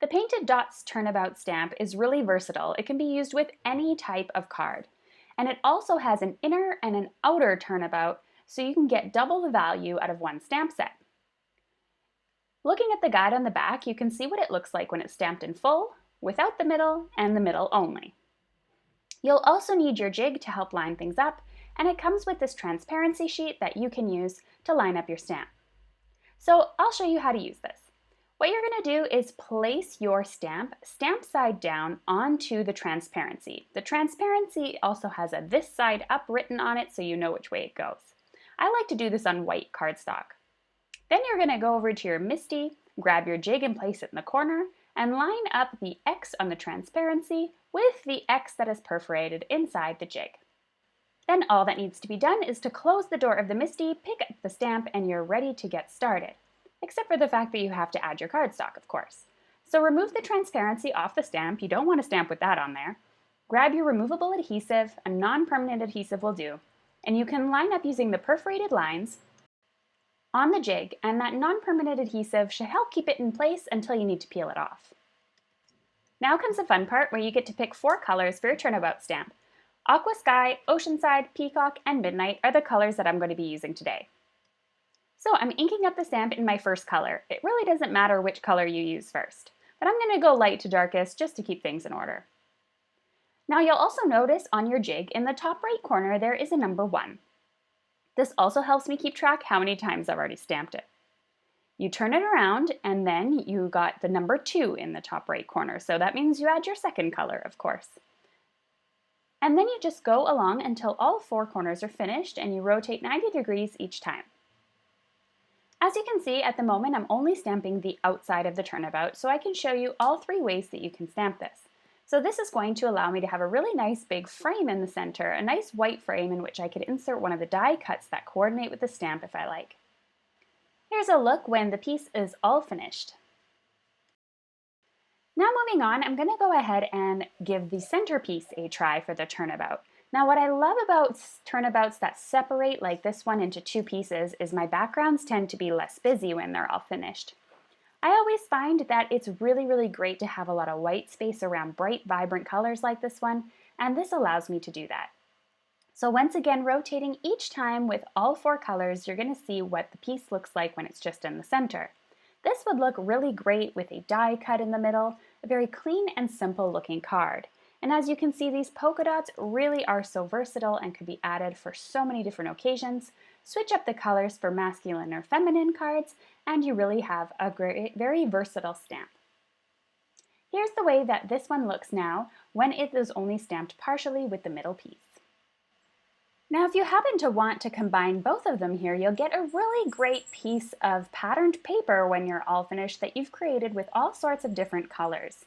The Painted Dots Turnabout stamp is really versatile. It can be used with any type of card. And it also has an inner and an outer turnabout, so you can get double the value out of one stamp set. Looking at the guide on the back, you can see what it looks like when it's stamped in full, without the middle, and the middle only. You'll also need your jig to help line things up, and it comes with this transparency sheet that you can use to line up your stamp. So I'll show you how to use this. What you're going to do is place your stamp side down onto the transparency. The transparency also has a "this side up" written on it, so you know which way it goes. I like to do this on white cardstock. Then you're going to go over to your MISTI, grab your jig and place it in the corner, and line up the X on the transparency with the X that is perforated inside the jig. Then all that needs to be done is to close the door of the MISTI, pick up the stamp, and you're ready to get started. Except for the fact that you have to add your cardstock, of course. So remove the transparency off the stamp. You don't want to stamp with that on there. Grab your removable adhesive, a non-permanent adhesive will do, and you can line up using the perforated lines on the jig, and that non-permanent adhesive should help keep it in place until you need to peel it off. Now comes the fun part where you get to pick 4 colors for your turnabout stamp. Aqua Sky, Oceanside, Peacock, and Midnight are the colors that I'm going to be using today. So I'm inking up the stamp in my first color. It really doesn't matter which color you use first, but I'm going to go light to darkest just to keep things in order. Now you'll also notice on your jig in the top right corner there is a number 1. This also helps me keep track how many times I've already stamped it. You turn it around and then you got the number 2 in the top right corner, so that means you add your second color, of course. And then you just go along until all 4 corners are finished and you rotate 90 degrees each time. As you can see, at the moment I'm only stamping the outside of the turnabout, so I can show you all 3 ways that you can stamp this. So this is going to allow me to have a really nice big frame in the center, a nice white frame in which I could insert one of the die cuts that coordinate with the stamp if I like. Here's a look when the piece is all finished. Now moving on, I'm going to go ahead and give the centerpiece a try for the turnabout. Now what I love about turnabouts that separate like this one into 2 pieces is my backgrounds tend to be less busy when they're all finished. I always find that it's really great to have a lot of white space around bright, vibrant colors like this one, and this allows me to do that. So once again, rotating each time with all 4 colors, you're going to see what the piece looks like when it's just in the center. This would look really great with a die cut in the middle, a very clean and simple looking card. And as you can see, these polka dots really are so versatile and could be added for so many different occasions. Switch up the colors for masculine or feminine cards, and you really have a very versatile stamp. Here's the way that this one looks now when it is only stamped partially with the middle piece. Now if you happen to want to combine both of them here, you'll get a really great piece of patterned paper when you're all finished that you've created with all sorts of different colors.